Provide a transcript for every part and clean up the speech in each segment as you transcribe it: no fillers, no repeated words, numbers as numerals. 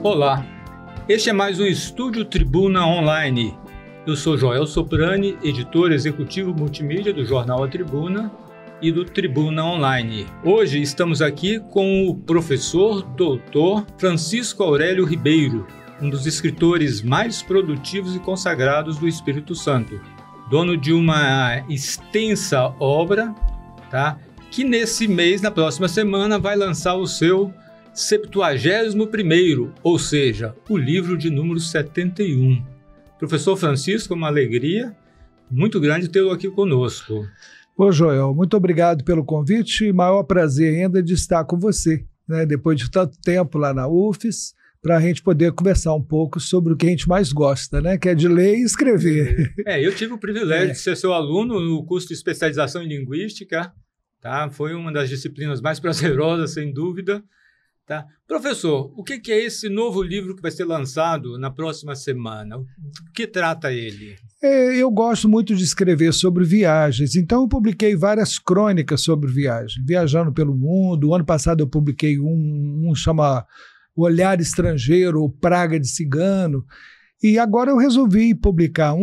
Olá, este é mais um Estúdio Tribuna Online. Eu sou Joel Soprani, editor executivo multimídia do jornal A Tribuna e do Tribuna Online. Hoje estamos aqui com o professor doutor Francisco Aurélio Ribeiro, um dos escritores mais produtivos e consagrados do Espírito Santo, dono de uma extensa obra, tá? Que nesse mês, na próxima semana, vai lançar o seu 71º, ou seja, o livro de número 71. Professor Francisco, uma alegria muito grande tê-lo aqui conosco. Ô Joel, muito obrigado pelo convite e maior prazer ainda de estar com você, né, depois de tanto tempo lá na UFES, para a gente poder conversar um pouco sobre o que a gente mais gosta, né, que é de ler e escrever. Eu tive o privilégio de ser seu aluno no curso de especialização em linguística, tá? Foi uma das disciplinas mais prazerosas, sem dúvida. Tá? Professor, o que é esse novo livro que vai ser lançado na próxima semana? O que trata ele? Eu gosto muito de escrever sobre viagens, então eu publiquei várias crônicas sobre viagem, viajando pelo mundo. O ano passado eu publiquei um chama O Olhar Estrangeiro, ou Praga de Cigano, e agora eu resolvi publicar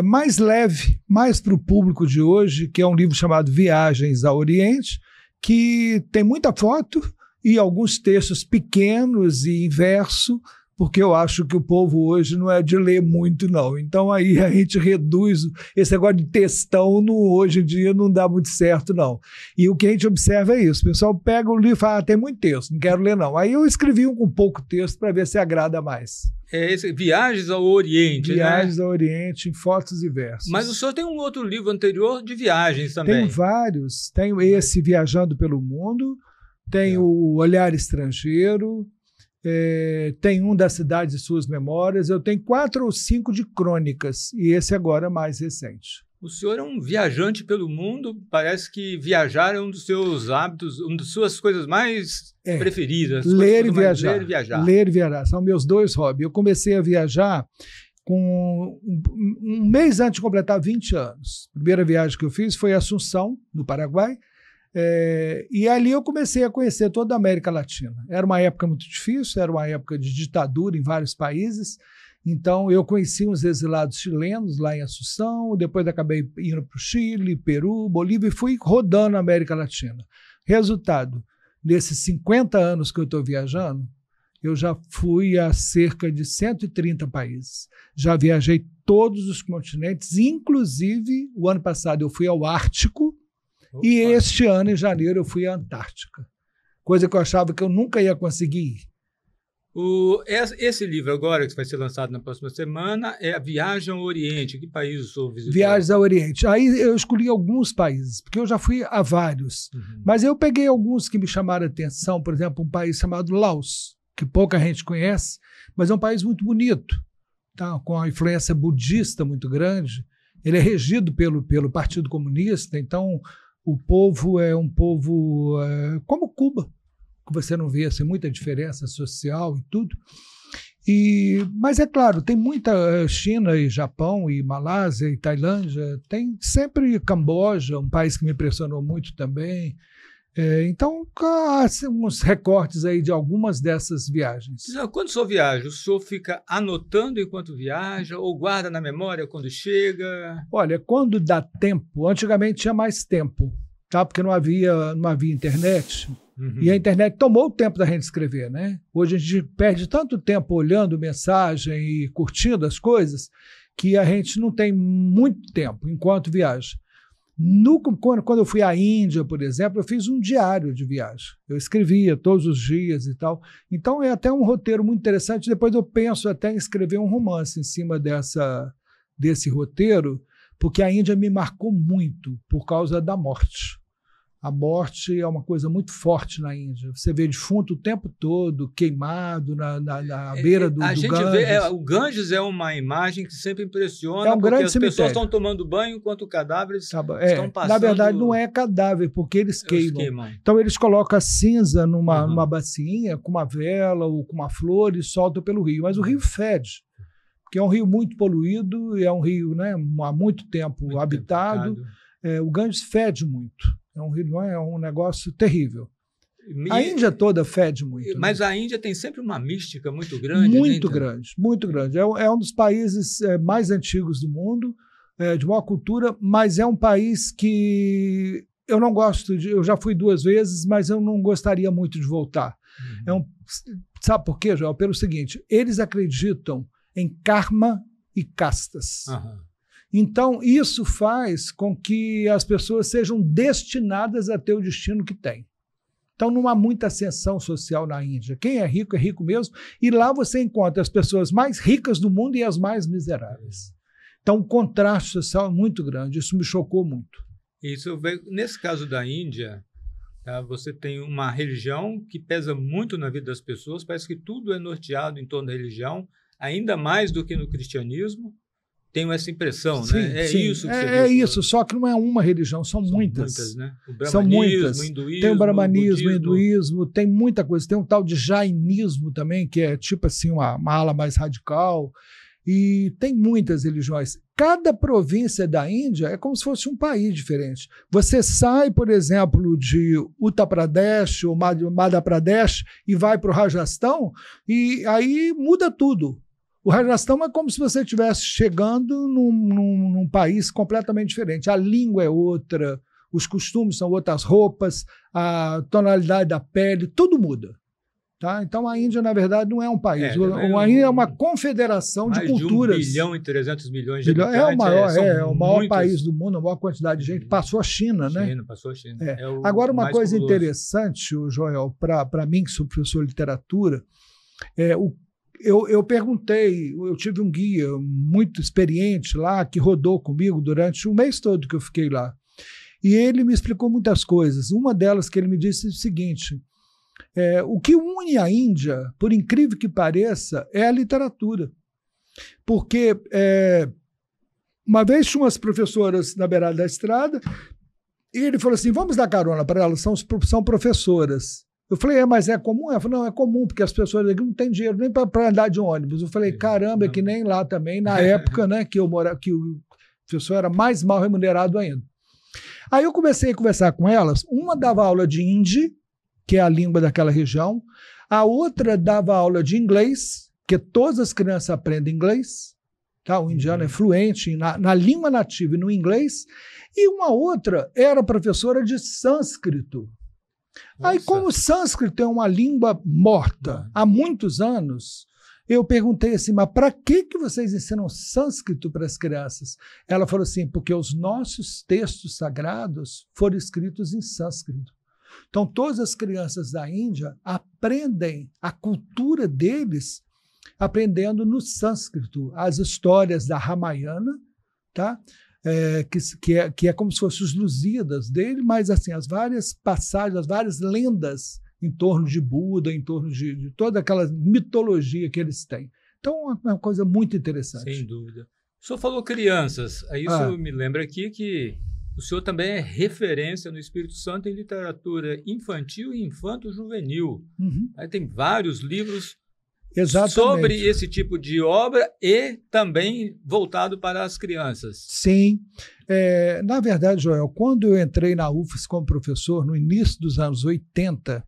mais leve, mais para o público de hoje, que é um livro chamado Viagens ao Oriente, que tem muita foto e alguns textos pequenos e em verso, porque eu acho que o povo hoje não é de ler muito, não. Então aí a gente reduz esse negócio de textão, hoje em dia não dá muito certo, não. E o que a gente observa é isso, o pessoal pega o livro e fala, tem muito texto, não quero ler não. Aí eu escrevi um com pouco texto para ver se agrada mais. Viagens ao Oriente, Viagens né? ao Oriente, em fotos e versos. Mas o senhor tem um outro livro anterior de viagens também. Tenho vários, tenho esse Viajando pelo Mundo, tem o Olhar Estrangeiro, tem um da Cidade e Suas Memórias, eu tenho 4 ou 5 de crônicas, e esse agora é mais recente. O senhor é um viajante pelo mundo, parece que viajar é um dos seus hábitos, uma das suas coisas mais preferidas. Ler e viajar. Ler e viajar. Ler e viajar, são meus dois hobbies. Eu comecei a viajar com um mês antes de completar 20 anos. A primeira viagem que eu fiz foi a Assunção, no Paraguai, e ali eu comecei a conhecer toda a América Latina. Era uma época muito difícil, era uma época de ditadura em vários países, então eu conheci uns exilados chilenos lá em Assunção, depois acabei indo para o Chile, Peru, Bolívia e fui rodando a América Latina. Resultado, nesses 50 anos que eu estou viajando, eu já fui a cerca de 130 países. Já viajei todos os continentes, inclusive o ano passado eu fui ao Ártico. Opa. E este ano, em janeiro, eu fui à Antártica, coisa que eu achava que eu nunca ia conseguir ir. Esse livro agora, que vai ser lançado na próxima semana, é A Viagem ao Oriente. Que país o senhor visitou? Viagens ao Oriente. Aí eu escolhi alguns países, porque eu já fui a vários. Mas eu peguei alguns que me chamaram a atenção, por exemplo, um país chamado Laos, que pouca gente conhece, mas é um país muito bonito, tá? Com a influência budista muito grande. Ele é regido pelo Partido Comunista, então o povo é um povo como Cuba, que você não vê assim, muita diferença social e tudo. Mas é claro, tem muita China e Japão e Malásia e Tailândia, tem sempre Camboja, um país que me impressionou muito também. Então, há uns recortes aí de algumas dessas viagens. Quando o senhor viaja, o senhor fica anotando enquanto viaja ou guarda na memória quando chega? Olha, quando dá tempo, antigamente tinha mais tempo, tá? Porque não havia internet, e a internet tomou o tempo da gente escrever, né? Hoje a gente perde tanto tempo olhando mensagem e curtindo as coisas que a gente não tem muito tempo enquanto viaja. Quando eu fui à Índia, por exemplo, eu fiz um diário de viagem. Eu escrevia todos os dias e tal. Então é até um roteiro muito interessante. Depois eu penso até em escrever um romance em cima desse roteiro, porque a Índia me marcou muito por causa da morte. A morte é uma coisa muito forte na Índia. Você vê defunto o tempo todo, queimado na beira do Ganges. O Ganges é uma imagem que sempre impressiona, é um porque as cemitério. Pessoas estão tomando banho enquanto cadáveres estão passando. Na verdade, não é cadáver, porque eles queimam. Então, eles colocam a cinza numa bacinha, com uma vela ou com uma flor e soltam pelo rio. Mas o rio fede, porque é um rio muito poluído, é um rio, né, há muito tempo habitado. O Ganges fede muito. É um negócio terrível. A Índia toda fede muito. Mas a Índia tem sempre uma mística muito grande. Muito grande, muito grande. É um dos países mais antigos do mundo, de maior cultura, mas é um país que eu não gosto eu já fui 2 vezes, mas eu não gostaria muito de voltar. Sabe por quê, Joel? Pelo seguinte, eles acreditam em karma e castas. Então, isso faz com que as pessoas sejam destinadas a ter o destino que têm. Então, não há muita ascensão social na Índia. Quem é rico mesmo, e lá você encontra as pessoas mais ricas do mundo e as mais miseráveis. Então, o contraste social é muito grande. Isso me chocou muito. Nesse caso da Índia, você tem uma religião que pesa muito na vida das pessoas, parece que tudo é norteado em torno da religião, ainda mais do que no cristianismo. Tenho essa impressão, sim, né? Sim. Isso que você é viu, isso, só que não é uma religião, são muitas. Né? São muitas. O hinduísmo, tem o brahmanismo, o budismo. hinduísmo, tem muita coisa. Tem um tal de jainismo também, que é tipo assim uma ala mais radical. E tem muitas religiões. Cada província da Índia é como se fosse um país diferente. Você sai, por exemplo, de Uttar Pradesh ou Madhya Pradesh e vai para o Rajastão e aí muda tudo. O Rajastão é como se você estivesse chegando num país completamente diferente. A língua é outra, os costumes são outras, roupas, a tonalidade da pele, tudo muda. Tá? Então, a Índia, na verdade, não é um país. A Índia é uma confederação de culturas. Mais de 1 bilhão e 300 milhões de habitantes. É o maior país do mundo, a maior quantidade de gente. Passou a China, né? Passou a China. Agora, uma coisa interessante, Joel, para mim, que sou professor de literatura, eu perguntei, eu tive um guia muito experiente lá, que rodou comigo durante o mês todo que eu fiquei lá. E ele me explicou muitas coisas. Uma delas que ele me disse é o seguinte: o que une a Índia, por incrível que pareça, é a literatura. Porque uma vez tinha umas professoras na beirada da estrada e ele falou assim, vamos dar carona para elas, são professoras. Eu falei, mas é comum? Ela falou, não, é comum, porque as pessoas aqui não têm dinheiro nem para andar de ônibus. Eu falei, caramba, é que nem lá também, na época, né, que o professor era mais mal remunerado ainda. Aí eu comecei a conversar com elas, uma dava aula de hindi, que é a língua daquela região, a outra dava aula de inglês, porque todas as crianças aprendem inglês, tá? O indiano é fluente na língua nativa e no inglês, e uma outra era professora de sânscrito. Nossa. Aí, como o sânscrito é uma língua morta há muitos anos, eu perguntei assim, mas para que vocês ensinam sânscrito para as crianças? Ela falou assim, porque os nossos textos sagrados foram escritos em sânscrito. Então, todas as crianças da Índia aprendem a cultura deles aprendendo no sânscrito, as histórias da Ramayana, tá? Que é como se fossem os Lusíadas dele, mas assim, as várias passagens, as várias lendas em torno de Buda, em torno de toda aquela mitologia que eles têm. Então, é uma coisa muito interessante. Sem dúvida. O senhor falou crianças, aí isso me lembra aqui que o senhor também é referência no Espírito Santo em literatura infantil e infanto-juvenil. Aí tem vários livros sobre esse tipo de obra e também voltado para as crianças. Sim. Na verdade, Joel, quando eu entrei na UFES como professor, no início dos anos 80,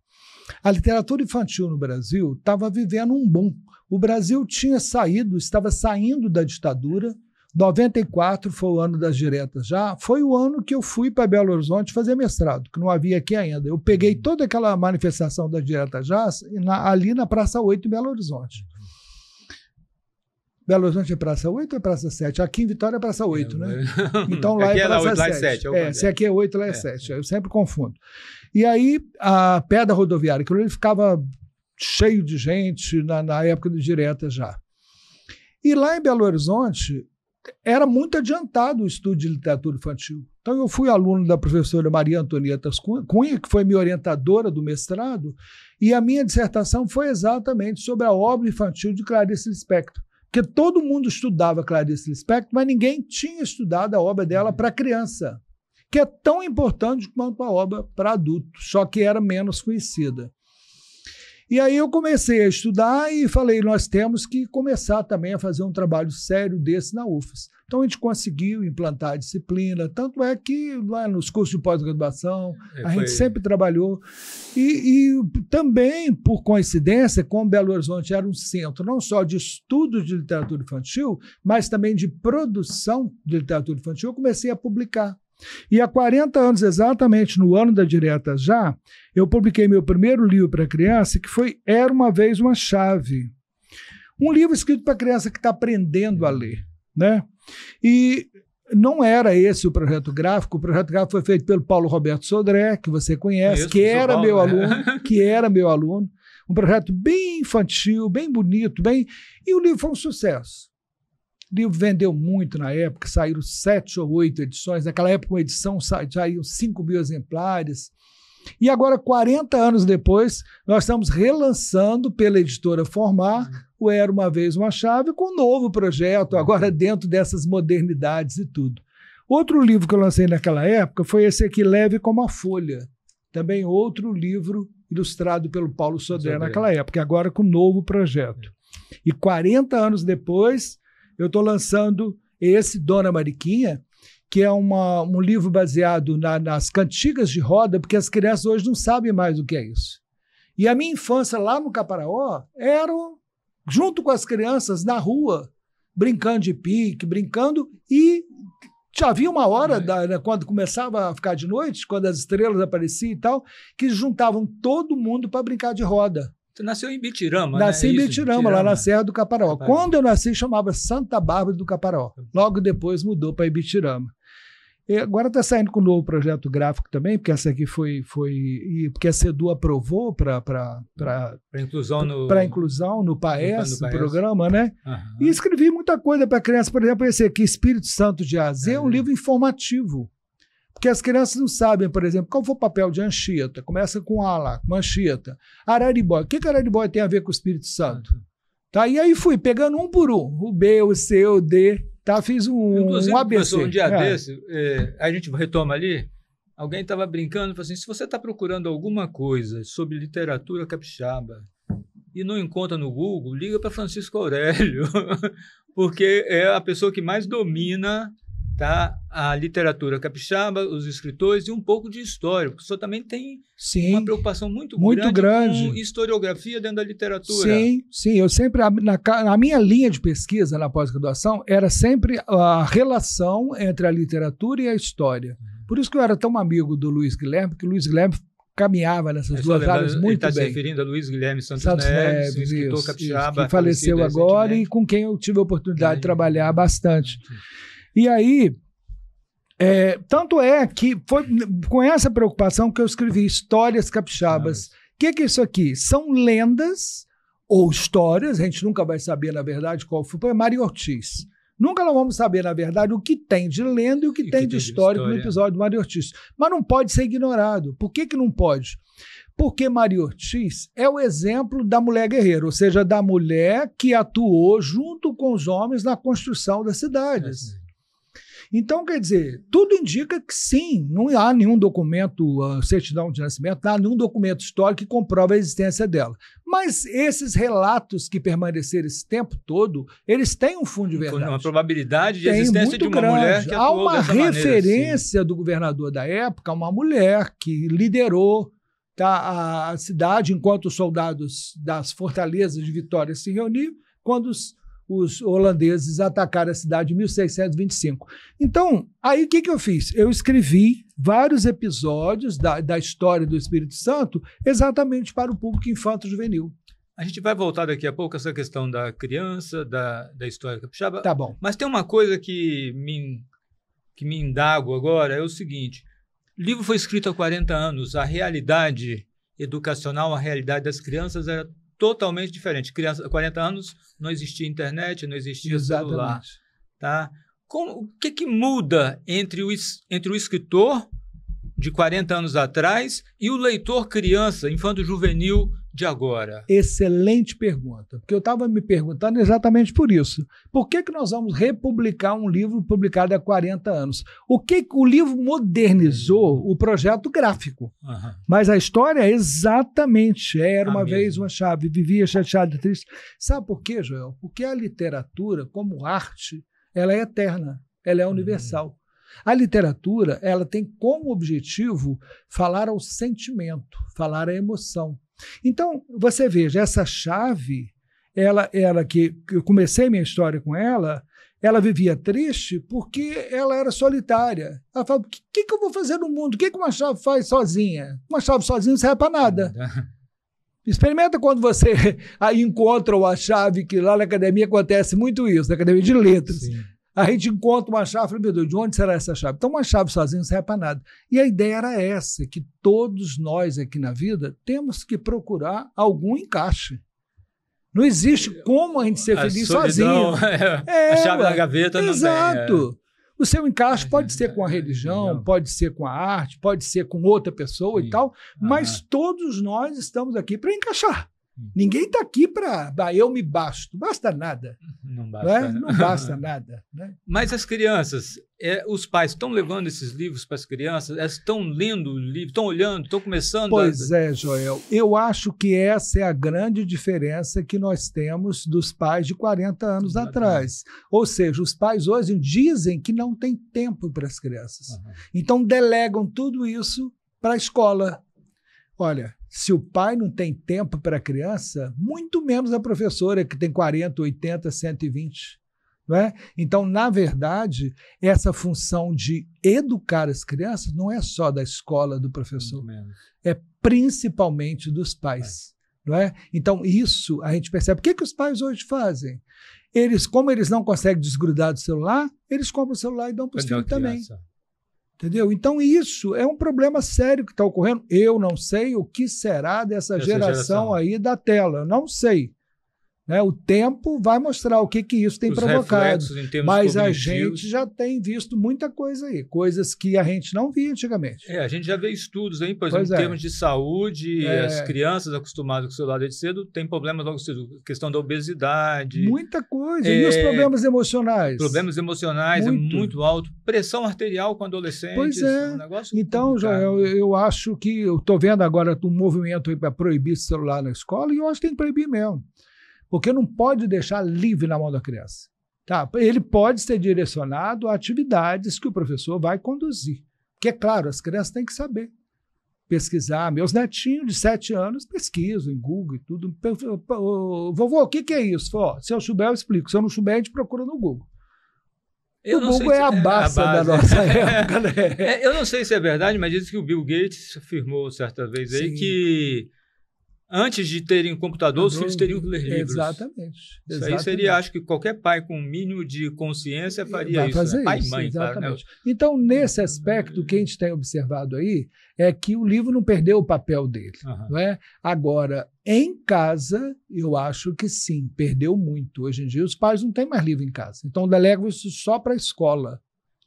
a literatura infantil no Brasil estava vivendo um boom. O Brasil estava saindo da ditadura. 94 foi o ano das diretas já. Foi o ano que eu fui para Belo Horizonte fazer mestrado, que não havia aqui ainda. Eu peguei toda aquela manifestação das diretas já ali na Praça 8 em Belo Horizonte. Belo Horizonte é Praça 8 ou é Praça 7? Aqui em Vitória é Praça 8, né? Então lá é Praça 7. Se aqui é 8, lá é 7. Eu sempre confundo. E aí, a pé da rodoviária, que ele ficava cheio de gente na época do diretas já. E lá em Belo Horizonte, era muito adiantado o estudo de literatura infantil. Então, eu fui aluno da professora Maria Antonieta Cunha, que foi minha orientadora do mestrado, e a minha dissertação foi exatamente sobre a obra infantil de Clarice Lispector. Porque todo mundo estudava Clarice Lispector, mas ninguém tinha estudado a obra dela para criança, que é tão importante quanto a obra para adulto, só que era menos conhecida. E aí eu comecei a estudar e falei, nós temos que começar também a fazer um trabalho sério desse na UFES. Então a gente conseguiu implantar a disciplina, tanto é que lá nos cursos de pós-graduação a gente sempre trabalhou. E também, por coincidência, como Belo Horizonte era um centro não só de estudo de literatura infantil, mas também de produção de literatura infantil, eu comecei a publicar. E há 40 anos, exatamente no ano da Direta Já, eu publiquei meu primeiro livro para criança, que foi Era Uma Vez Uma Chave. Um livro escrito para criança que está aprendendo a ler, né? E não era esse o projeto gráfico foi feito pelo Paulo Roberto Sodré, que você conhece, que era meu aluno, um projeto bem infantil, bem bonito, e o livro foi um sucesso. O livro vendeu muito na época, saíram 7 ou 8 edições, naquela época uma edição saíram 5 mil exemplares, e agora, 40 anos depois, nós estamos relançando pela editora Formar o Era Uma Vez Uma Chave, com um novo projeto, agora dentro dessas modernidades e tudo. Outro livro que eu lancei naquela época foi esse aqui, Leve Como a Folha, também outro livro ilustrado pelo Paulo Sodré naquela época, agora com um novo projeto. E 40 anos depois, eu estou lançando esse Dona Mariquinha, que é um livro baseado nas cantigas de roda, porque as crianças hoje não sabem mais o que é isso. E a minha infância lá no Caparaó era junto com as crianças na rua, brincando de pique, e já havia uma hora, quando começava a ficar de noite, quando as estrelas apareciam e tal, que juntavam todo mundo para brincar de roda. Você nasceu em Bitirama, Nasci em Bitirama, lá na Serra do Caparaó. Quando eu nasci, chamava Santa Bárbara do Caparaó. Logo depois mudou para Ibitirama. E agora está saindo com um novo projeto gráfico também, porque essa aqui porque a CEDU aprovou para inclusão no PAES, no programa, né? E escrevi muita coisa para criança, por exemplo, esse aqui, Espírito Santo de AZ, é um livro informativo. Porque as crianças não sabem, por exemplo, qual foi o papel de Anchieta. Começa com A lá, com Anchieta. Araribóia. O que Araribóia tem a ver com o Espírito Santo? Tá? E aí fui pegando um por um. O B, o C, o D. Tá? Fiz um ABC. Um dia desse, a gente retoma ali, alguém estava brincando e falou assim, se você está procurando alguma coisa sobre literatura capixaba e não encontra no Google, liga para Francisco Aurélio, porque é a pessoa que mais domina, tá, a literatura capixaba, os escritores e um pouco de história, porque o senhor também tem uma preocupação muito grande com historiografia dentro da literatura. Sim, eu sempre, na minha linha de pesquisa na pós-graduação, era sempre a relação entre a literatura e a história. Por isso que eu era tão amigo do Luiz Guilherme, porque o Luiz Guilherme caminhava nessas duas áreas muito bem. Ele está se referindo a Luiz Guilherme Santos Neves, um escritor capixaba. Que faleceu agora e com quem eu tive a oportunidade de trabalhar bastante. E aí, tanto é que foi com essa preocupação que eu escrevi Histórias Capixabas. O que é isso aqui? São lendas ou histórias, a gente nunca vai saber, na verdade, qual foi. Maria Ortiz. Nunca nós vamos saber, na verdade, o que tem de lenda e o que tem de histórico no episódio de Maria Ortiz. Mas não pode ser ignorado. Por que não pode? Porque Maria Ortiz é o exemplo da mulher guerreira, ou seja, da mulher que atuou junto com os homens na construção das cidades. Então, quer dizer, tudo indica que sim, não há nenhum documento, certidão de nascimento, não há nenhum documento histórico que comprova a existência dela. Mas esses relatos que permaneceram esse tempo todo, eles têm um fundo de verdade. Uma probabilidade de existência de uma mulher que atuou dessa maneira. Há uma referência do governador da época, uma mulher que liderou a cidade enquanto os soldados das fortalezas de Vitória se reuniam, quando os holandeses atacaram a cidade em 1625. Então, aí o que eu fiz? Eu escrevi vários episódios da história do Espírito Santo exatamente para o público infanto-juvenil. A gente vai voltar daqui a pouco a essa questão da criança, da história capixaba. Tá bom. Mas tem uma coisa que me indago agora, é o seguinte. O livro foi escrito há 40 anos, a realidade educacional, a realidade das crianças era totalmente diferente. Há 40 anos não existia internet, não existia celular. Tá? O que muda entre o escritor de 40 anos atrás e o leitor criança, infanto-juvenil de agora? Excelente pergunta, porque eu estava me perguntando exatamente por isso. Por que nós vamos republicar um livro publicado há 40 anos? O livro modernizou o projeto gráfico, mas a história exatamente era uma vez uma chave, vivia chateado e triste. Sabe por quê, Joel? Porque a literatura, como arte, ela é eterna, ela é universal. A literatura, ela tem como objetivo falar ao sentimento, falar à emoção. Então, você veja, essa chave, ela que eu comecei minha história com ela vivia triste porque ela era solitária. Ela falava, o que eu vou fazer no mundo? O que uma chave faz sozinha? Uma chave sozinha não serve para nada. Experimenta quando você aí encontra uma chave, que lá na academia acontece muito isso, na academia de letras. Sim. A gente encontra uma chave e fala, meu Deus, de onde será essa chave? Então, uma chave sozinha não serve para nada. E a ideia era essa, que todos nós aqui na vida temos que procurar algum encaixe. Não existe como a gente ser feliz sozinho. A chave da gaveta não tem. Exato. O seu encaixe pode ser com a religião, pode ser com a arte, pode ser com outra pessoa e tal, mas todos nós estamos aqui para encaixar. Ninguém está aqui para eu me basto. Basta nada. Não basta, não basta nada. Né? Mas as crianças, os pais estão levando esses livros para as crianças? Elas estão lendo o livro, estão olhando, estão começando? Pois é, Joel. Eu acho que essa é a grande diferença que nós temos dos pais de 40 anos atrás. Ou seja, os pais hoje dizem que não tem tempo para as crianças. Então delegam tudo isso para a escola. Olha, se o pai não tem tempo para a criança, muito menos a professora, que tem 40, 80, 120. Não é? Então, na verdade, essa função de educar as crianças não é só da escola, do professor, é principalmente dos pais. Não é? Então, isso a gente percebe. O que os pais hoje fazem? Como eles não conseguem desgrudar do celular, eles compram o celular e dão para os filhos também. Entendeu? Então, isso é um problema sério que está ocorrendo. Eu não sei o que será dessa geração aí da tela. Eu não sei. Né? O tempo vai mostrar o que isso tem provocado. Mas a gente já tem visto muita coisa aí. Coisas que a gente não via antigamente. A gente já vê estudos aí, por exemplo, em termos de saúde, as crianças acostumadas com o celular desde cedo têm problemas logo cedo. Questão da obesidade. Muita coisa. E os problemas emocionais? Problemas emocionais é muito alto. Pressão arterial com adolescentes. Pois é. Um negócio então, complicado. Joel, eu acho que eu estou vendo agora um movimento aí para proibir esse celular na escola e eu acho que tem que proibir mesmo. Porque não pode deixar livre na mão da criança. Tá? Ele pode ser direcionado a atividades que o professor vai conduzir. Porque, é claro, as crianças têm que saber pesquisar. Meus netinhos de 7 anos pesquisam em Google e tudo. Vovô, o que é isso? Se eu souber, eu explico. Se eu não souber, a gente procura no Google. O Google é a base da nossa época. Né? Eu não sei se é verdade, mas diz que o Bill Gates afirmou certa vez aí que antes de terem computador, os filhos teriam que ler livros. Exatamente. Isso aí seria, acho que qualquer pai com um mínimo de consciência faria isso. Fazer pai e mãe, exatamente. Claro, né? Então, nesse aspecto, o que a gente tem observado aí é que o livro não perdeu o papel dele. Não é? Agora, em casa, eu acho que sim, perdeu muito. Hoje em dia, os pais não têm mais livro em casa. Então, delegam isso só para a escola.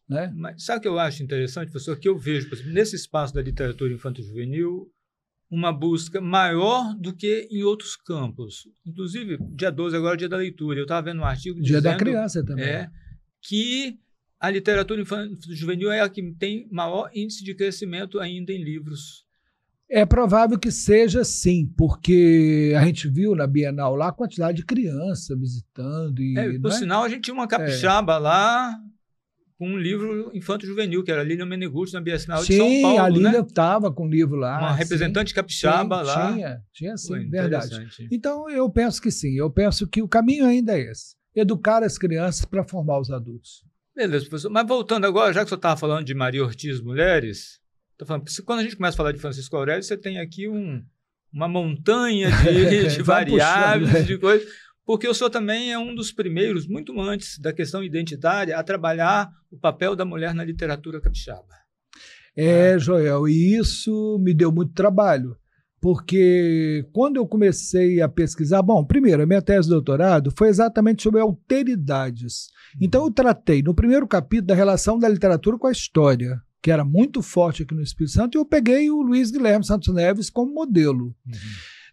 Né? Mas sabe o que eu acho interessante, professor? Que eu vejo, por exemplo, nesse espaço da literatura infanto-juvenil, uma busca maior do que em outros campos. Inclusive, dia 12 agora é o dia da leitura. Eu estava vendo um artigo dia dizendo da criança também. Que a literatura infanto-juvenil é a que tem maior índice de crescimento ainda em livros. É provável que seja sim, porque a gente viu na Bienal lá a quantidade de criança visitando. Por sinal, a gente tinha uma capixaba lá com um livro infanto-juvenil, que era a Lilian Menegutti, na Bienal de São Paulo. Sim, a Lilian estava com o livro lá. Uma representante capixaba lá. Tinha sim, verdade. Então, eu penso que sim. Eu penso que o caminho ainda é esse. Educar as crianças para formar os adultos. Beleza, professor. Mas voltando agora, já que o senhor estava falando de Maria Ortiz Mulheres, quando a gente começa a falar de Francisco Aurélio, você tem aqui uma montanha de variáveis, de coisas. Porque o senhor também é um dos primeiros, muito antes da questão identitária, a trabalhar o papel da mulher na literatura capixaba. Joel, e isso me deu muito trabalho, porque quando eu comecei a pesquisar, primeiro, a minha tese de doutorado foi exatamente sobre alteridades. Então eu tratei, no primeiro capítulo, da relação da literatura com a história, que era muito forte aqui no Espírito Santo, e eu peguei o Luiz Guilherme Santos Neves como modelo.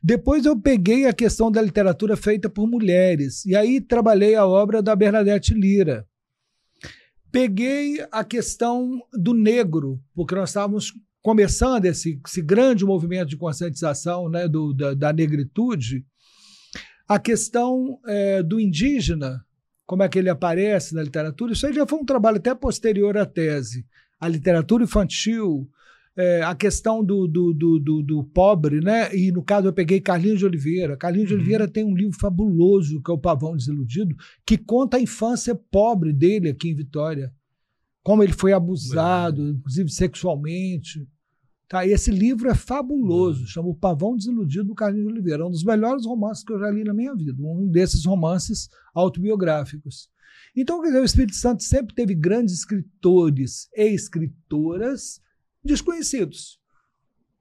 Depois eu peguei a questão da literatura feita por mulheres, e aí trabalhei a obra da Bernadette Lira. Peguei a questão do negro, porque nós estávamos começando esse grande movimento de conscientização, né, da negritude. A questão do indígena, como é que ele aparece na literatura, isso aí já foi um trabalho até posterior à tese. A literatura infantil, a questão do pobre, né? E no caso eu peguei Carlinhos de Oliveira. Carlinhos de Oliveira tem um livro fabuloso, que é O Pavão Desiludido, que conta a infância pobre dele aqui em Vitória. Como ele foi abusado, inclusive sexualmente. Tá? E esse livro é fabuloso, chama O Pavão Desiludido, do Carlinhos de Oliveira. É um dos melhores romances que eu já li na minha vida, um desses romances autobiográficos. Então, quer dizer, o Espírito Santo sempre teve grandes escritores e escritoras desconhecidos.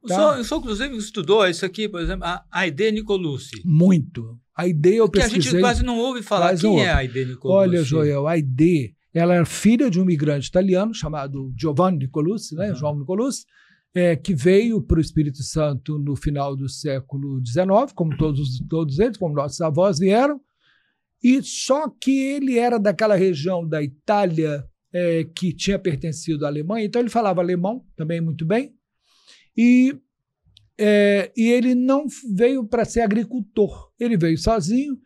Tá? O senhor, inclusive, estudou isso aqui, por exemplo, a Aide Nicolucci. Muito. A Aide eu pesquisei. Que a gente quase não ouve falar. Quem é a Aide Nicolucci? Olha, Joel, a Aide, ela era filha de um imigrante italiano chamado Giovanni Nicolucci, né? João Nicolucci, que veio para o Espírito Santo no final do século XIX, como todos eles, como nossos avós vieram, e só que ele era daquela região da Itália que tinha pertencido à Alemanha, então ele falava alemão também muito bem, e ele não veio para ser agricultor, ele veio sozinho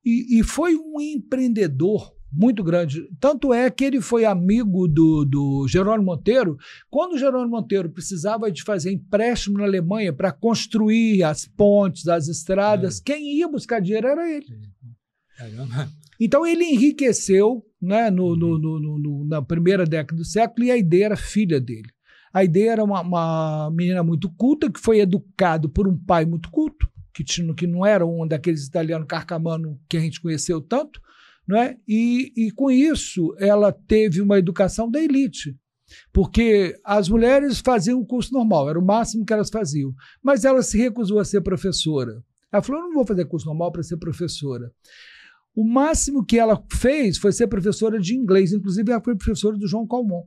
e foi um empreendedor muito grande. Tanto é que ele foi amigo do Jerônimo Monteiro. Quando o Jerônimo Monteiro precisava de fazer empréstimo na Alemanha para construir as pontes, as estradas, quem ia buscar dinheiro era ele. Então ele enriqueceu, né, na primeira década do século, e a Aide era filha dele. A Aide era uma menina muito culta, que foi educada por um pai muito culto, que não era um daqueles italianos carcamano que a gente conheceu tanto, não é? E com isso ela teve uma educação da elite, porque as mulheres faziam o curso normal, era o máximo que elas faziam, mas ela se recusou a ser professora. Ela falou, eu não vou fazer curso normal para ser professora. O máximo que ela fez foi ser professora de inglês, inclusive ela foi professora do João Calmon.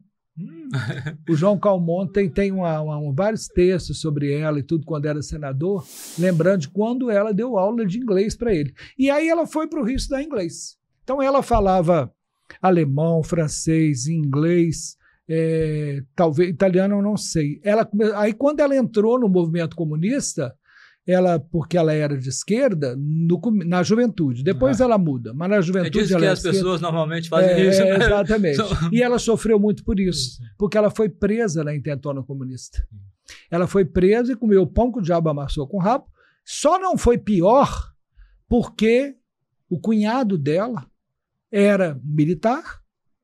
O João Calmon tem vários textos sobre ela e tudo, quando era senador, lembrando de quando ela deu aula de inglês para ele. E aí ela foi para o Rio estudar inglês. Então ela falava alemão, francês, inglês, talvez italiano, eu não sei. Aí quando ela entrou no movimento comunista, porque ela era de esquerda, na juventude. Depois ela muda, mas na juventude disso ela que as pessoas normalmente fazem isso. Exatamente. E ela sofreu muito por isso, porque ela foi presa na intentona comunista. Ela foi presa e comeu pão que o diabo amassou com o rabo. Só não foi pior porque o cunhado dela era militar,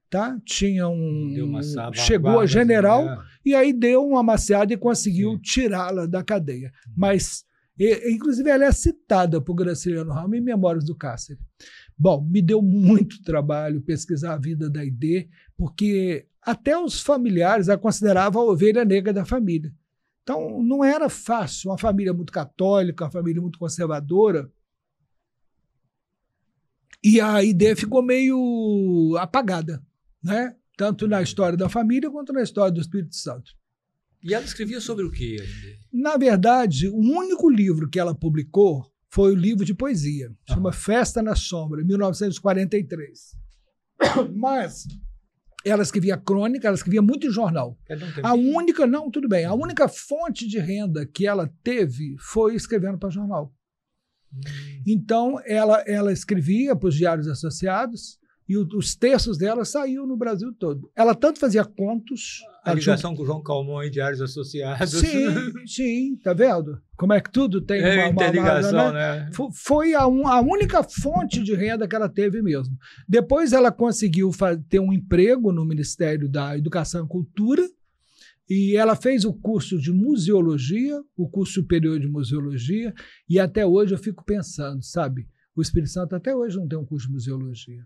tá? Chegou a general e aí deu uma amaciada e conseguiu tirá-la da cadeia. Mas, inclusive, ela é citada por Graciliano Ramos em Memórias do Cárcere. Bom, me deu muito trabalho pesquisar a vida da Aide, porque até os familiares a consideravam a ovelha negra da família. Então, não era fácil, uma família muito católica, uma família muito conservadora. E a Aide ficou meio apagada, né? Tanto na história da família quanto na história do Espírito Santo. E ela escrevia sobre o quê? Na verdade, o único livro que ela publicou foi o livro de poesia, chama Festa na Sombra, 1943. Mas ela escrevia crônica, ela escrevia muito em jornal. A única fonte de renda que ela teve foi escrevendo para jornal. Então, ela escrevia para os diários associados e os textos dela saíam no Brasil todo. Ela tanto fazia contos... A ligação com o João Calmon e diários associados. Sim, tá vendo? Como é que tudo tem uma interligação, né? Foi a única fonte de renda que ela teve mesmo. Depois ela conseguiu ter um emprego no Ministério da Educação e Cultura, e ela fez o curso de museologia, o curso superior de museologia, e até hoje eu fico pensando, sabe? O Espírito Santo até hoje não tem um curso de museologia.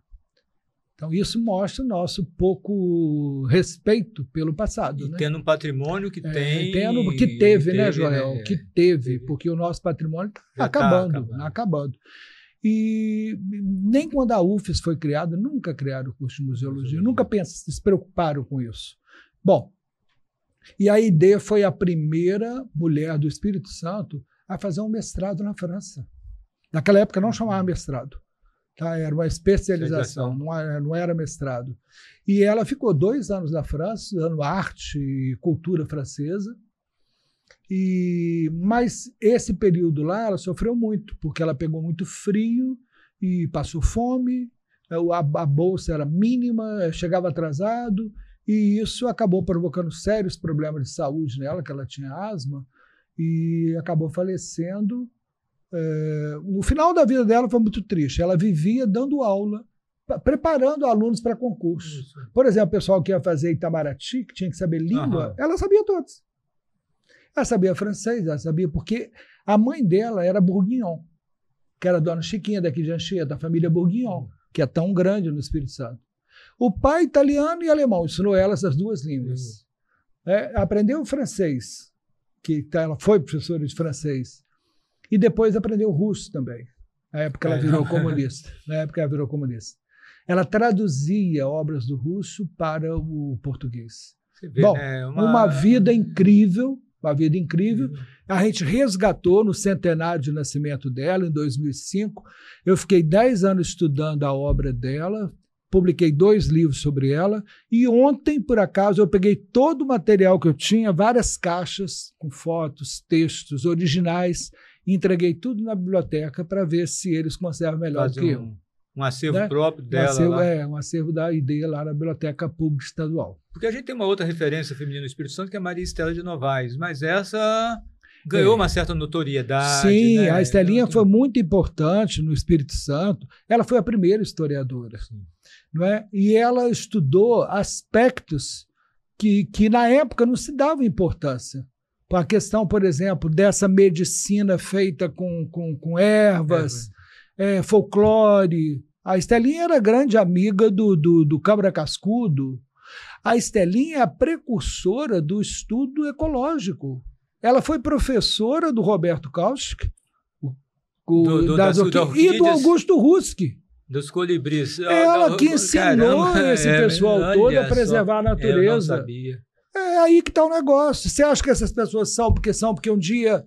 Então isso mostra o nosso pouco respeito pelo passado. E né? Tendo um patrimônio que tem... Que teve, né, Joel? Né? Que teve, porque o nosso patrimônio está acabando. E nem quando a UFES foi criada, nunca criaram o curso de museologia, nunca se preocuparam com isso. Bom, E a Aidê foi a primeira mulher do Espírito Santo a fazer um mestrado na França. Naquela época não chamava mestrado, tá? Era uma especialização, não era mestrado. E ela ficou 2 anos na França, estudando arte e cultura francesa. Mas esse período lá ela sofreu muito, porque ela pegou muito frio e passou fome, a bolsa era mínima, chegava atrasado, e isso acabou provocando sérios problemas de saúde nela, que ela tinha asma, e acabou falecendo. No final da vida dela foi muito triste. Ela vivia dando aula, preparando alunos para concursos. Isso. Por exemplo, o pessoal que ia fazer Itamaraty, que tinha que saber língua, ela sabia todos. Ela sabia francês, ela sabia porque a mãe dela era Bourguignon, que era a dona Chiquinha daqui de Anchieta, da família Bourguignon, que é tão grande no Espírito Santo. O pai, italiano e alemão, ensinou ela essas 2 línguas. Aprendeu francês, que ela foi professora de francês, e depois aprendeu russo também. Na época ela virou comunista. Ela traduzia obras do russo para o português. Vê, bom, né? Uma vida incrível. Uma vida incrível. A gente resgatou no centenário de nascimento dela, em 2005. Eu fiquei 10 anos estudando a obra dela, publiquei 2 livros sobre ela, e ontem, por acaso, eu peguei todo o material que eu tinha, várias caixas com fotos, textos originais, e entreguei tudo na biblioteca para ver se eles conservam melhor do que eu. Um acervo, né? Próprio dela. Um acervo da Aidê lá na Biblioteca Pública Estadual. Porque a gente tem uma outra referência feminina no Espírito Santo, que é a Maria Estela de Novaes, mas essa ganhou uma certa notoriedade. Sim, né? A Estelinha foi muito importante no Espírito Santo. Ela foi a primeira historiadora. Não é? E ela estudou aspectos que na época não se dava importância. A questão, por exemplo, dessa medicina feita com ervas, folclore. A Estelinha era grande amiga do Cabra Cascudo. A Estelinha é a precursora do estudo ecológico. Ela foi professora do Roberto Kaustik e do Augusto Ruski. Dos colibris. Ela que ensinou esse pessoal todo a preservar a natureza. Eu não sabia. É aí que está o negócio. Você acha que essas pessoas são porque um dia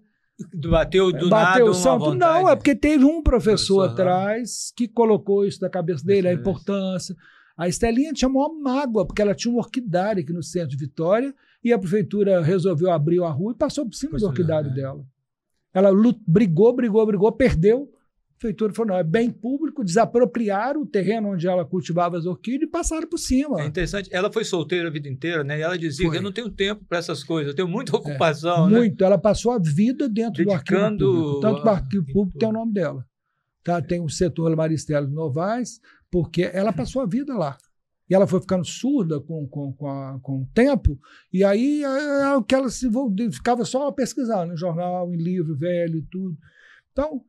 bateu nada o santo? Não, é porque teve um professor atrás que colocou isso na cabeça dele, a importância. A Estelinha tinha maior mágoa, porque ela tinha uma orquidária aqui no centro de Vitória, e a prefeitura resolveu abrir a rua e passou por cima da orquidária dela. Ela brigou, perdeu. A prefeitura falou, não, é bem público, desapropriaram o terreno onde ela cultivava as orquídeas e passaram por cima. É interessante, ela foi solteira a vida inteira, né? E ela dizia que eu não tenho tempo para essas coisas, eu tenho muita ocupação. Muito, ela passou a vida dentro do arquivo público. Tanto do arquivo público tem o nome dela. Tá? Tem o setor Maria Estela de Novaes, porque ela passou a vida lá. E ela foi ficando surda com o tempo, e aí que ela ficava só pesquisando em jornal, em livro velho e tudo. Então,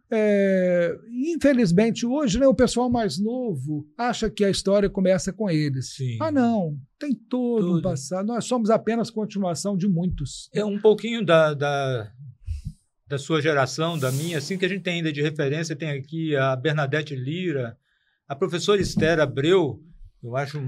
infelizmente, hoje, né, o pessoal mais novo acha que a história começa com eles. Sim. Não, tem todo um passado. Nós somos apenas continuação de muitos. É um pouquinho da sua geração, da minha, assim, que a gente tem ainda de referência. Tem aqui a Bernadette Lira, a professora Esther Abreu, eu acho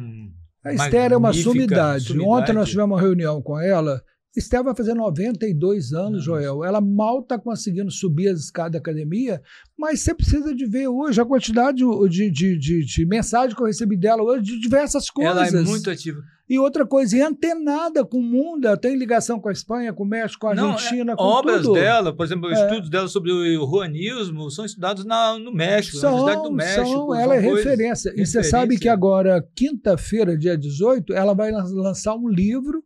a Esther é uma sumidade. Ontem nós tivemos uma reunião com ela. Esther vai fazer 92 anos, Joel. Ela mal está conseguindo subir as escadas da academia, mas você precisa de ver hoje a quantidade de mensagem que eu recebi dela hoje, de diversas coisas. Ela é muito ativa. E outra coisa, e antenada com o mundo, ela tem ligação com a Espanha, com o México, com a Argentina, com obras tudo. dela, por exemplo, estudos dela sobre o juanismo são estudados no México, na Universidade do México. Ela é referência. E você sabe que agora, quinta-feira, dia 18, ela vai lançar um livro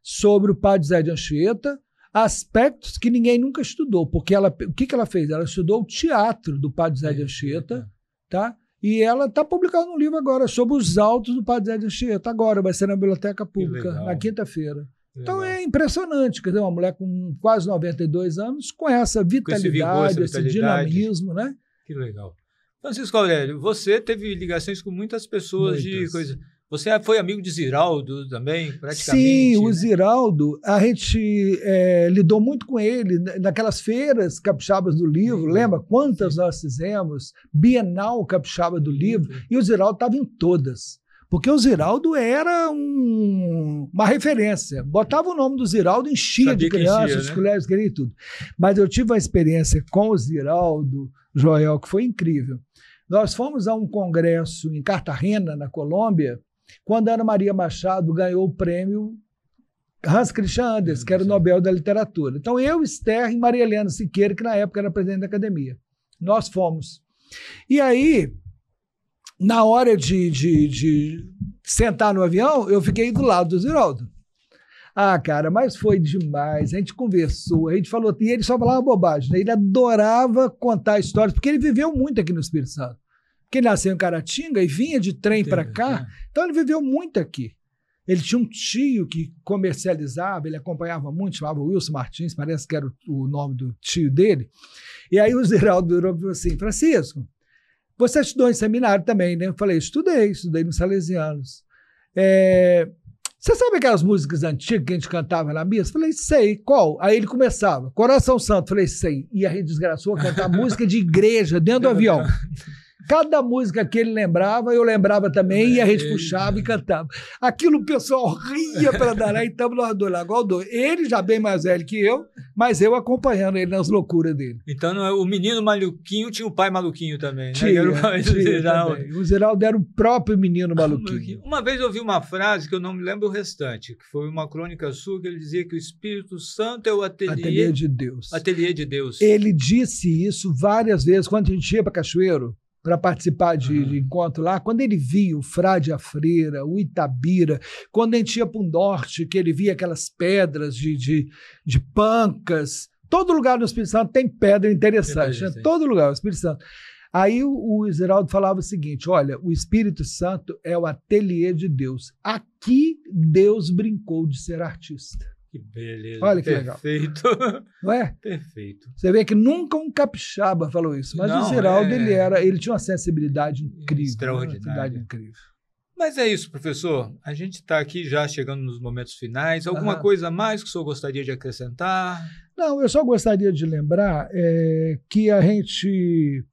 sobre o Padre Zé de Anchieta, aspectos que ninguém nunca estudou, porque o que ela fez? Ela estudou o teatro do Padre Zé de Anchieta, tá? E ela está publicando um livro agora sobre os autos do Padre Zé de Anchieta, agora vai ser na Biblioteca Pública, na quinta-feira. Então é impressionante, quer dizer, uma mulher com quase 92 anos, com essa vitalidade, esse dinamismo, né? Que legal. Francisco Aurélio, você teve ligações com muitas pessoas de coisa. Você foi amigo de Ziraldo também, praticamente? Sim, o Ziraldo, a gente lidou muito com ele naquelas feiras capixabas do livro, lembra quantas nós fizemos? Bienal Capixaba do Livro, e o Ziraldo estava em todas. Porque o Ziraldo era uma referência. Botava o nome do Ziraldo, enchia de crianças, os colegas queriam e tudo. Mas eu tive uma experiência com o Ziraldo, Joel, que foi incrível. Nós fomos a um congresso em Cartagena, na Colômbia, quando a Ana Maria Machado ganhou o prêmio Hans Christian Andersen, que era o Nobel da Literatura. Então, eu, Esther e Maria Helena Siqueira, que na época era presidente da academia. Nós fomos. E aí, na hora de sentar no avião, eu fiquei do lado do Ziraldo. Ah, cara, mas foi demais. A gente conversou, a gente falou, e ele só falava bobagem, né? Ele adorava contar histórias, porque ele viveu muito aqui no Espírito Santo. Porque ele nasceu em Caratinga e vinha de trem para cá, então ele viveu muito aqui. Ele tinha um tio que comercializava, ele acompanhava muito, chamava Wilson Martins, parece que era o nome do tio dele. E aí o Ziraldo virou e falou assim, Francisco, você estudou em seminário também, né? Eu falei, estudei nos Salesianos. Você sabe aquelas músicas antigas que a gente cantava na missa? Eu falei, sei, qual? Aí ele começava, Coração Santo, eu falei, sei. E a gente desgraçou a cantar música de igreja dentro do avião. Cada música que ele lembrava, eu lembrava também, e a gente puxava e cantava. Aquilo o pessoal ria para dar, e estamos nós dois lá, igual dois. Ele já bem mais velho que eu, mas eu acompanhando ele nas loucuras dele. Então o menino maluquinho tinha o pai maluquinho também, né? Tinha também. O Ziraldo era o próprio menino maluquinho. Uma vez eu ouvi uma frase que eu não me lembro o restante, que foi uma crônica sua, que ele dizia que o Espírito Santo é o ateliê de Deus. Ateliê de Deus. Ele disse isso várias vezes, quando a gente ia para Cachoeiro, para participar de encontro lá, quando ele via o Frade a Freira, o Itabira, quando a gente ia para o norte, que ele via aquelas pedras de pancas, todo lugar no Espírito Santo tem pedra interessante, né? Todo lugar no Espírito Santo. Aí o Ziraldo falava o seguinte, olha, o Espírito Santo é o ateliê de Deus. Aqui Deus brincou de ser artista. Que beleza. Olha que perfeito. Legal. Não é? Perfeito. Você vê que nunca um capixaba falou isso, mas o Ziraldo, ele tinha uma sensibilidade incrível. Extraordinária. Incrível. Mas é isso, professor. A gente está aqui já chegando nos momentos finais. Alguma coisa mais que o senhor gostaria de acrescentar? Não, eu só gostaria de lembrar que a gente...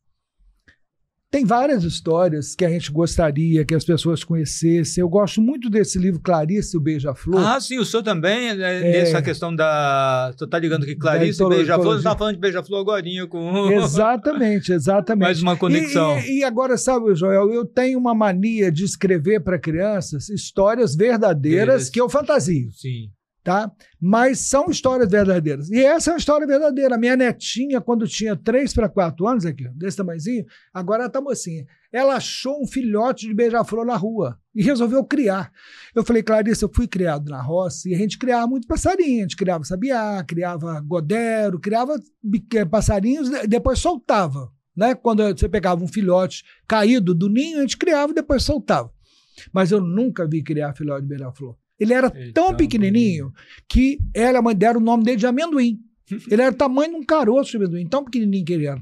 Tem várias histórias que a gente gostaria que as pessoas conhecessem. Eu gosto muito desse livro Clarice e o Beija-Flor. Ah, sim, o senhor também, nessa questão da... Você está ligando que Clarice e Beija-Flor, você está falando de Beija-Flor agorinha com... Exatamente. Mais uma conexão. E agora, sabe, Joel, eu tenho uma mania de escrever para crianças histórias verdadeiras que eu fantasio. Sim. Tá? Mas são histórias verdadeiras. E essa é uma história verdadeira. Minha netinha, quando tinha 3 para 4 anos, aqui, desse tamanhozinho, agora ela tá mocinha. Ela achou um filhote de beija-flor na rua e resolveu criar. Eu falei, Clarice, eu fui criado na roça e a gente criava muito passarinho. A gente criava sabiá, criava godero, criava passarinhos e depois soltava. Né? Quando você pegava um filhote caído do ninho, a gente criava e depois soltava. Mas eu nunca vi criar filhote de beija-flor. Ele era tão pequenininho que ela, a mãe deram o nome dele de amendoim. Ele era o tamanho de um caroço de amendoim, tão pequenininho que ele era.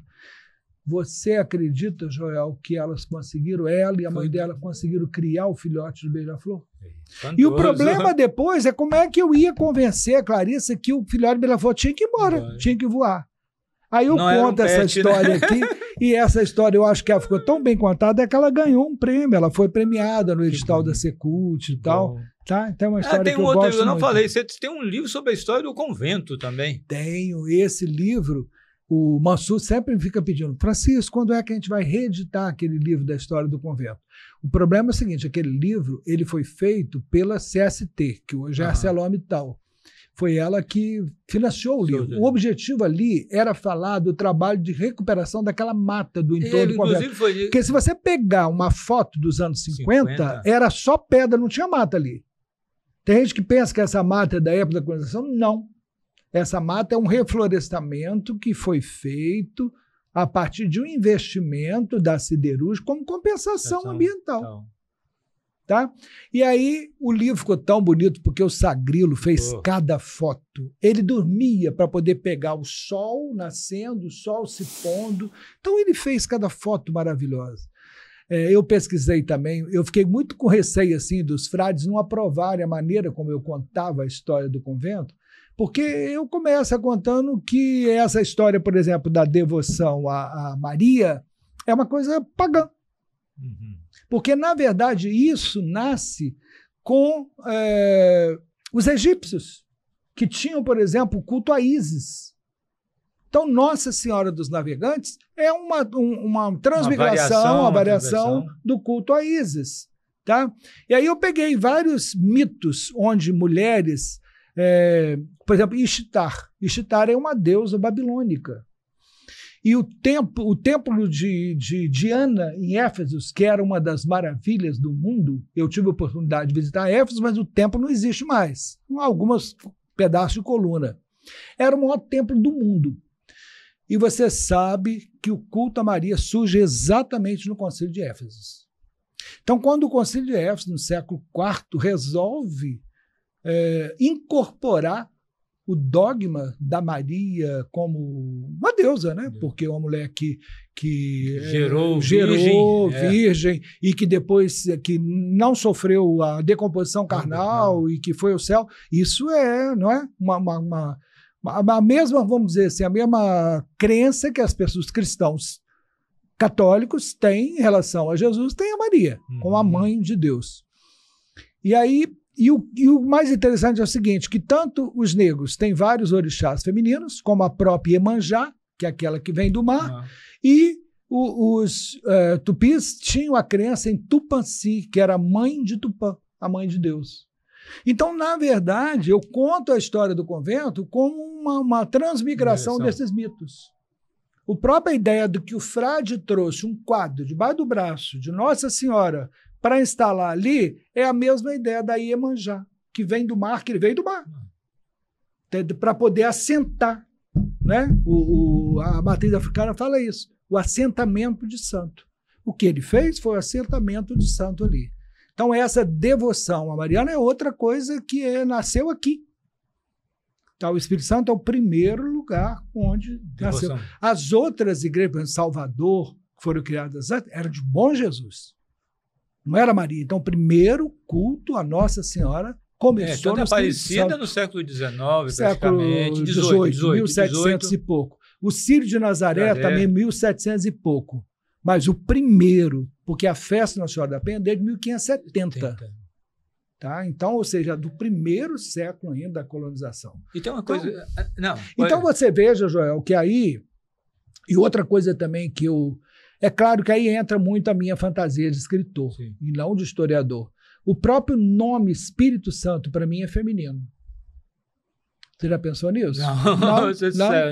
Você acredita, Joel, que elas conseguiram, ela e a mãe dela conseguiram criar o filhote de beija-flor? E o problema depois é como é que eu ia convencer a Clarice que o filhote de beija-flor tinha que ir embora, tinha que voar. Aí eu conto essa história aqui, e essa história eu acho que ela ficou tão bem contada, é que ela ganhou um prêmio, ela foi premiada no edital da Secult e tal. Tá? Então é uma história tem que eu gosto eu não muito. falei, você tem um livro sobre a história do convento também. Tenho esse livro, o Mansur sempre fica pedindo, Francisco, quando é que a gente vai reeditar aquele livro da história do convento? O problema é o seguinte, aquele livro ele foi feito pela CST, que hoje é a ArcelorMittal. Foi ela que financiou o livro. O objetivo ali era falar do trabalho de recuperação daquela mata do entorno do convento. Porque se você pegar uma foto dos anos 50, era só pedra, não tinha mata ali. Tem gente que pensa que essa mata é da época da colonização. Não. Essa mata é um reflorestamento que foi feito a partir de um investimento da siderúrgica como compensação ambiental. Tá? E aí o livro ficou tão bonito porque o Sagrilo fez cada foto. Ele dormia para poder pegar o sol nascendo, o sol se pondo. Então ele fez cada foto maravilhosa. Eu pesquisei também, eu fiquei muito com receio assim, dos frades não aprovarem a maneira como eu contava a história do convento, porque eu começo contando que essa história, por exemplo, da devoção a Maria é uma coisa pagã. Porque, na verdade, isso nasce com os egípcios, que tinham, por exemplo, o culto a Ísis. Então, Nossa Senhora dos Navegantes é uma transmigração, uma variação do culto a Ísis. Tá? E aí eu peguei vários mitos onde mulheres, por exemplo, Ishtar. Ishtar é uma deusa babilônica. E o templo de Diana, em Éfeso, que era uma das maravilhas do mundo, eu tive a oportunidade de visitar Éfeso, mas o templo não existe mais. Alguns pedaços de coluna. Era o maior templo do mundo. E você sabe que o culto a Maria surge exatamente no Concílio de Éfeso. Então, quando o Concílio de Éfeso, no século IV, resolve incorporar o dogma da Maria como uma deusa, né? Porque é uma mulher que gerou virgem e que depois que não sofreu a decomposição carnal e que foi ao céu. Isso não é a mesma, vamos dizer assim, a mesma crença que as pessoas cristãos católicos têm em relação a Jesus, tem a Maria, como a mãe de Deus. E aí, o mais interessante é o seguinte, que tanto os negros têm vários orixás femininos, como a própria Iemanjá, que é aquela que vem do mar, e os tupis tinham a crença em Tupanci, que era a mãe de Tupã, a mãe de Deus. Então, na verdade, eu conto a história do convento como uma transmigração desses mitos. A própria ideia de que o frade trouxe um quadro debaixo do braço de Nossa Senhora para instalar ali é a mesma ideia da Iemanjá, que vem do mar, que ele veio do mar, para poder assentar. Né? A matriz africana fala isso, o assentamento de santo. O que ele fez foi o assentamento de santo ali. Então, essa devoção a Mariana é outra coisa que nasceu aqui. Então, o Espírito Santo é o primeiro lugar onde nasceu. As outras igrejas, Salvador, que foram criadas antes, eram de Bom Jesus. Não era Maria. Então, o primeiro culto a Nossa Senhora começou no Aparecida no século XIX, praticamente. XVIII, 1700 e pouco. O Círio de Nazaré também 1700 e pouco. Mas o primeiro, porque a festa Nossa Senhora da Penha é de 1570. Tá? Então, ou seja, do primeiro século ainda da colonização. E tem uma coisa... Então você veja, Joel, que aí... E outra coisa também que eu... É claro que aí entra muito a minha fantasia de escritor, e não de historiador. O próprio nome Espírito Santo, para mim, é feminino. Você já pensou nisso?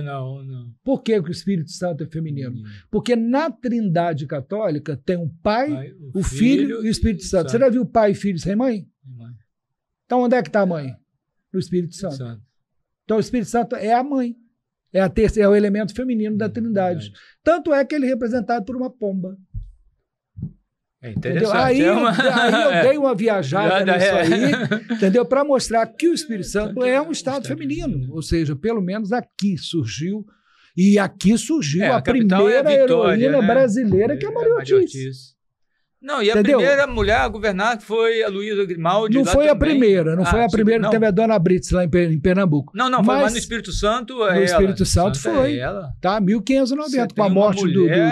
Não. Por que o Espírito Santo é feminino? Porque na Trindade Católica tem um Pai, o Filho e o Espírito Santo. Você já viu pai e filho sem mãe? Então onde é que está a mãe? No Espírito Santo. Então o Espírito Santo é a mãe. É o elemento feminino da Trindade. Tanto é que ele é representado por uma pomba. É interessante. Aí eu dei uma viajada nisso aí, entendeu? Para mostrar que o Espírito Santo é um estado feminino. Ou seja, pelo menos aqui surgiu. E aqui surgiu a primeira heroína brasileira, que é a Maria Ortiz. Não, e a primeira mulher a governar que foi a Luísa Grimaldi. Não foi a primeira, foi a primeira que teve a Dona Brits lá em Pernambuco. Mas no Espírito Santo é ela. No Espírito Santo foi. Tá, 1590, com a morte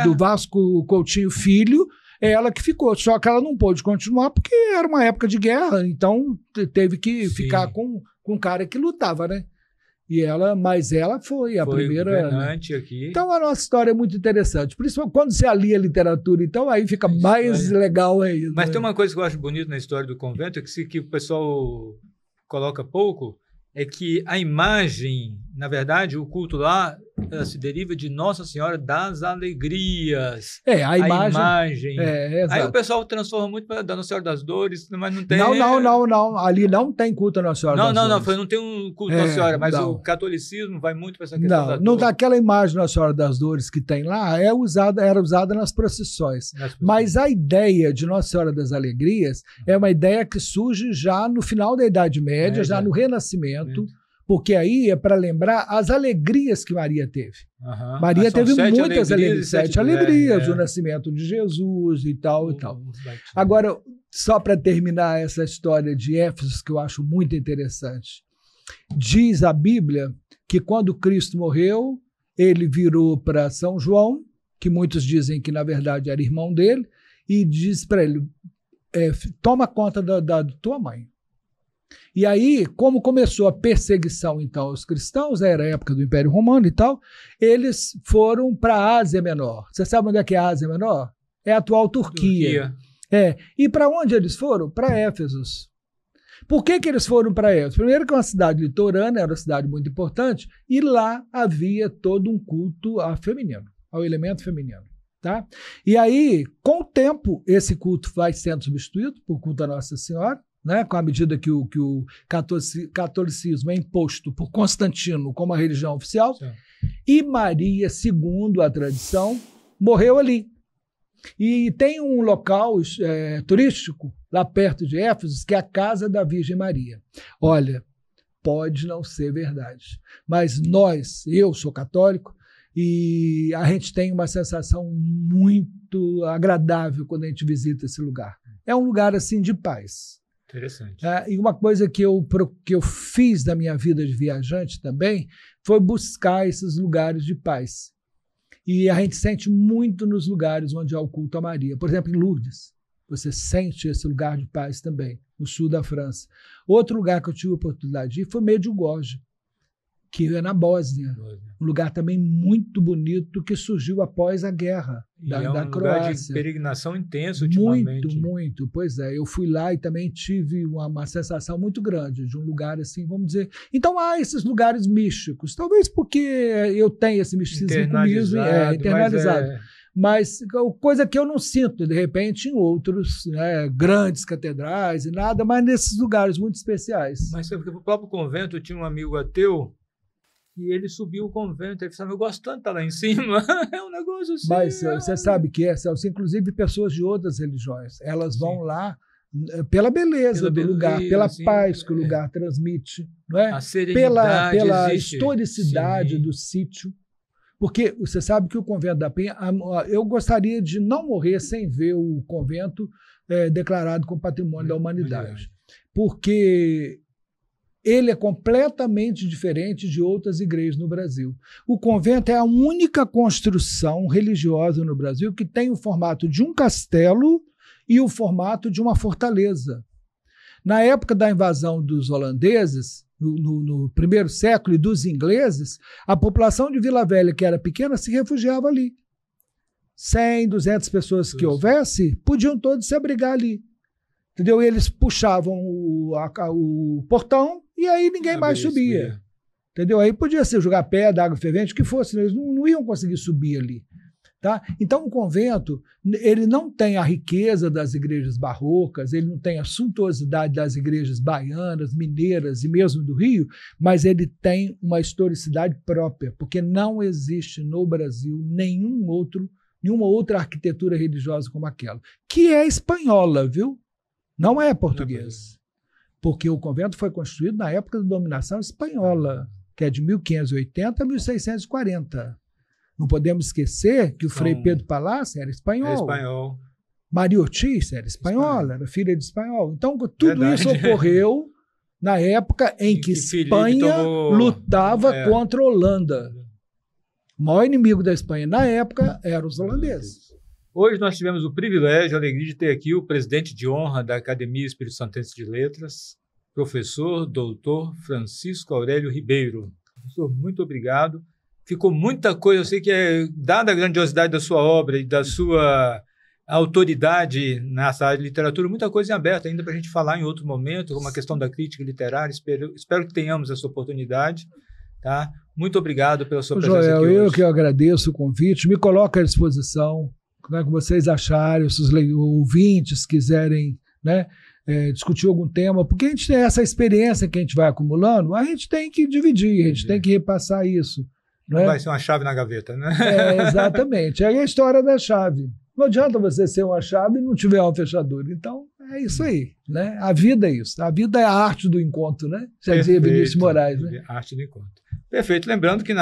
do Vasco Coutinho Filho, é ela que ficou. Só que ela não pôde continuar porque era uma época de guerra, então teve que ficar com um cara que lutava, né? Mas ela foi a primeira governante aqui. Então a nossa história é muito interessante. Principalmente quando você alia a literatura, então aí fica mais legal ainda. Mas tem uma coisa que eu acho bonita na história do convento, que o pessoal coloca pouco, é que a imagem, na verdade, o culto lá se deriva de Nossa Senhora das Alegrias. A imagem. Aí o pessoal transforma muito para Nossa Senhora das Dores, mas não tem... Não. Ali não tem culto a Nossa Senhora das Dores. Não tem um culto a Nossa Senhora, mas o catolicismo vai muito para essa questão da dor. Não, daquela imagem da Nossa Senhora das Dores que tem lá, era usada nas procissões. Mas a ideia de Nossa Senhora das Alegrias é uma ideia que surge já no final da Idade Média, já no Renascimento, porque aí é para lembrar as alegrias que Maria teve. Maria teve muitas alegrias, 7 alegrias, o nascimento de Jesus e tal. Agora, só para terminar essa história de Éfeso, que eu acho muito interessante, diz a Bíblia que quando Cristo morreu, ele virou para São João, que muitos dizem que na verdade era irmão dele, e diz para ele, toma conta da tua mãe. E aí, como começou a perseguição, então, aos cristãos, era a época do Império Romano e tal, eles foram para a Ásia Menor. Você sabe onde é que é a Ásia Menor? É a atual Turquia. E para onde eles foram? Para Éfeso. Por que eles foram para Éfeso? Primeiro que é uma cidade litorânea, era uma cidade muito importante, e lá havia todo um culto ao feminino, ao elemento feminino. Tá? E aí, com o tempo, esse culto vai sendo substituído por culto a Nossa Senhora, né? Com a medida que o catolicismo é imposto por Constantino como a religião oficial. Sim. E Maria, segundo a tradição, morreu ali. E tem um local turístico lá perto de Éfeso, que é a Casa da Virgem Maria. Olha, pode não ser verdade, mas eu sou católico, e a gente tem uma sensação muito agradável quando a gente visita esse lugar. É um lugar assim de paz. Interessante. E uma coisa que eu fiz da minha vida de viajante também foi buscar esses lugares de paz. E a gente sente muito nos lugares onde há o culto a Maria. Por exemplo, em Lourdes, você sente esse lugar de paz também, no sul da França. Outro lugar que eu tive a oportunidade de ir foi Medjugorje, que é na Bósnia. Um lugar também muito bonito que surgiu após a guerra da Croácia. Lugar de peregrinação intenso ultimamente. Muito. Pois é, eu fui lá e também tive uma sensação muito grande de um lugar assim, vamos dizer. Então há esses lugares místicos, talvez porque eu tenho esse misticismo comigo, internalizado. Mas coisa que eu não sinto, de repente, em outros grandes catedrais e nada, mas nesses lugares muito especiais. Mas o próprio convento, eu tinha um amigo ateu, e ele subiu o convento, ele falou, eu gosto tanto de estar lá em cima, é um negócio assim. Mas você sabe que Celso, inclusive pessoas de outras religiões, elas vão lá pela beleza do lugar, pela paz que o lugar transmite, não é? A serenidade pela historicidade do sítio. Porque você sabe que o Convento da Penha, eu gostaria de não morrer sem ver o convento declarado como Patrimônio da Humanidade. Porque ele é completamente diferente de outras igrejas no Brasil. O convento é a única construção religiosa no Brasil que tem o formato de um castelo e o formato de uma fortaleza. Na época da invasão dos holandeses, no primeiro século, e dos ingleses, a população de Vila Velha, que era pequena, se refugiava ali. 100, 200 pessoas que houvesse, podiam todos se abrigar ali. Entendeu? E eles puxavam o portão e aí ninguém mais subia. Entendeu? Aí podia ser jogar pedra, água fervente, o que fosse, eles não iam conseguir subir ali. Tá? Então o convento, ele não tem a riqueza das igrejas barrocas, ele não tem a suntuosidade das igrejas baianas, mineiras e mesmo do Rio, mas ele tem uma historicidade própria, porque não existe no Brasil nenhuma outra arquitetura religiosa como aquela, que é espanhola, viu? Não é portuguesa. Porque o convento foi construído na época da dominação espanhola, que é de 1580 a 1640. Não podemos esquecer que o Frei Pedro Palácio era espanhol. Maria Ortiz era espanhola, era filha de espanhol. Então, tudo isso ocorreu na época em que Espanha lutava contra a Holanda. O maior inimigo da Espanha na época eram os holandeses. Hoje nós tivemos o privilégio, a alegria de ter aqui o presidente de honra da Academia Espírito Santense de Letras, professor, doutor Francisco Aurélio Ribeiro. Professor, muito obrigado. Ficou muita coisa, eu sei que dada a grandiosidade da sua obra e da sua autoridade nessa área de literatura, muita coisa em aberto ainda para a gente falar em outro momento, como a questão da crítica literária. Espero que tenhamos essa oportunidade. Tá? Muito obrigado pela sua presença Joel, aqui hoje. Eu que agradeço o convite, me coloco à disposição. Como é que vocês acharem, se os ouvintes quiserem discutir algum tema, porque a gente tem essa experiência que a gente vai acumulando, a gente tem que dividir, a gente tem que repassar isso. Não vai ser uma chave na gaveta, né? Exatamente. Aí é a história da chave. Não adianta você ser uma chave e não tiver uma fechadura. Então, é isso aí. Né? A vida é isso. A vida é a arte do encontro, né? Já dizia Vinícius Moraes. Né? A arte do encontro. Perfeito. Lembrando que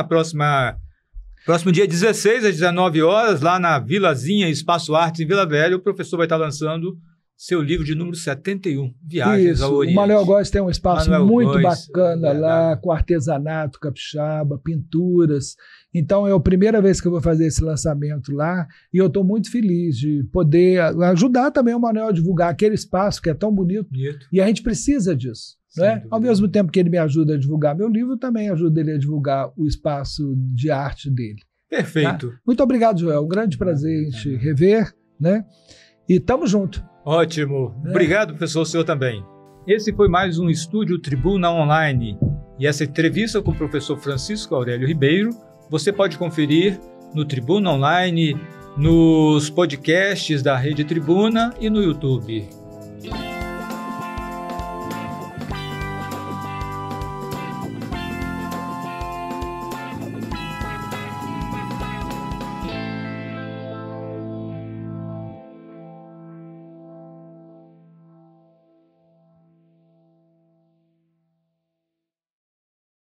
próximo dia 16, às 19 horas, lá na Vilazinha Espaço Artes, em Vila Velha, o professor vai estar lançando seu livro de número 71, Viagens ao Oriente. O Manuel Góes tem um espaço muito bacana lá, com artesanato capixaba, pinturas. Então é a primeira vez que eu vou fazer esse lançamento lá e eu estou muito feliz de poder ajudar também o Manuel a divulgar aquele espaço que é tão bonito. E a gente precisa disso. Né? Ao mesmo tempo que ele me ajuda a divulgar meu livro, também ajuda ele a divulgar o espaço de arte dele. Perfeito. Tá? Muito obrigado, Joel. Um grande prazer em te rever, né? E tamo junto. Ótimo. Obrigado, professor, o senhor também. Esse foi mais um Estúdio Tribuna Online. E essa entrevista com o professor Francisco Aurélio Ribeiro, você pode conferir no Tribuna Online, nos podcasts da Rede Tribuna e no YouTube.